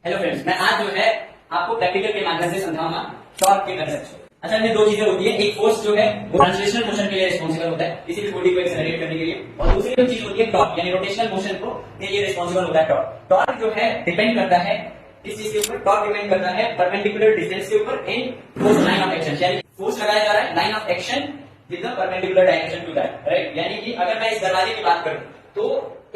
Hello friends, मैं आज जो है आपको प्रैक्टिकल के माध्यम से समझाऊंगा टॉर्क के कंसेप्ट। असल में दो चीजें होती है, एक फोर्स जो है वो ट्रांसलेशनल मोशन के लिए रिस्पॉन्सिबल होता है किसी भी बॉडी को एक्सेलरेट करने के लिए, और दूसरी जो चीज होती है टॉर्क यानी रोटेशनल मोशन को के लिए रिस्पॉन्सिबल होता है टॉर्क। टॉर्क जो है डिपेंड करता है किस चीज के ऊपर? टॉर्क डिपेंड करता है परपेंडिकुलर डिस्टेंस के ऊपर इन फोर्स लाइन ऑफ एक्शन, यानी फोर्स लगाया जा रहा है line of action with the perpendicular direction to that, right. यानी कि अगर मैं इस दरवाजे की बात करूं तो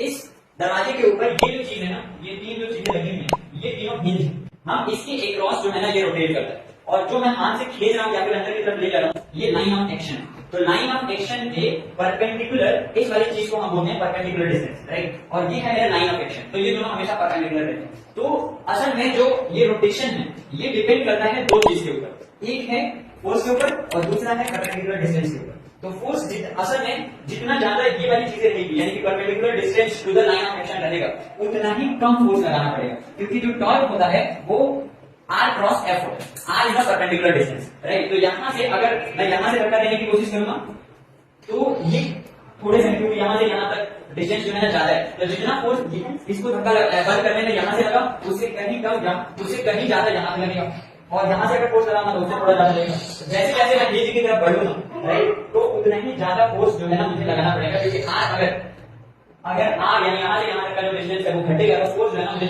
इस दरवाजे के ऊपर ये जो चीज है ना, ये तीन जो चीजें लगी हुई है, ये तीनों हिंज है। हम इसके एक क्रॉस जो है ना ये रोटेट करता है, और जो मैं हाथ से खींच रहा हूँ या फिर अंदर की तरफ ले जा रहा हूँ, ये लाइन ऑफ एक्शन। तो लाइन ऑफ एक्शन के परपेंडिकुलर इस वाली चीज को हम बोलते हैं परपेंडिकुलर डिस्टेंस, राइट। और ये है मेरा लाइन ऑफ एक्शन, तो ये दोनों हमेशा परपेंडिकुलर रहते हैं। तो असल में जो ये रोटेशन है ये डिपेंड करता है दो चीज के ऊपर, एक है फोर्स के ऊपर और दूसरा है परपेंडिकुलर डिस्टेंस के ऊपर। तो फोर्स असल में जितना ज्यादा ये वाली चीजें रहेगी यानी कि perpendicular distance to the line of action रहेगा, उतना ही कम फोर्स लगाना पड़ेगा, क्योंकि जो टॉर्क होता है वो R क्रॉस F होता है। R is the perpendicular distance, right. तो यहां से अगर मैं यहां से धक्का देने की कोशिश करूंगा तो ये थोड़े से, क्योंकि यहां से यहां तक डिस्टेंस जो है ना ज्यादा है, तो जितना फोर्स इसको धक्का बंद करने में यहां से लगा उससे कहीं कम, उससे कहीं ज्यादा यहां पे लगेगा, और यहां से अगर फोर्स लगाऊंगा तो उससे थोड़ा ज्यादा लगेगा। जैसे जैसे मैं नीचे की तरफ बढ़ूंगा, राइट, तो उतना ही ज्यादा फोर्स जो है ना मुझे लगाना पड़ेगा, क्योंकि R अगर R यानी यहां से यहां तक का जो डिस्टेंस है वो घटेगा तो फोर्स जो है ना मुझे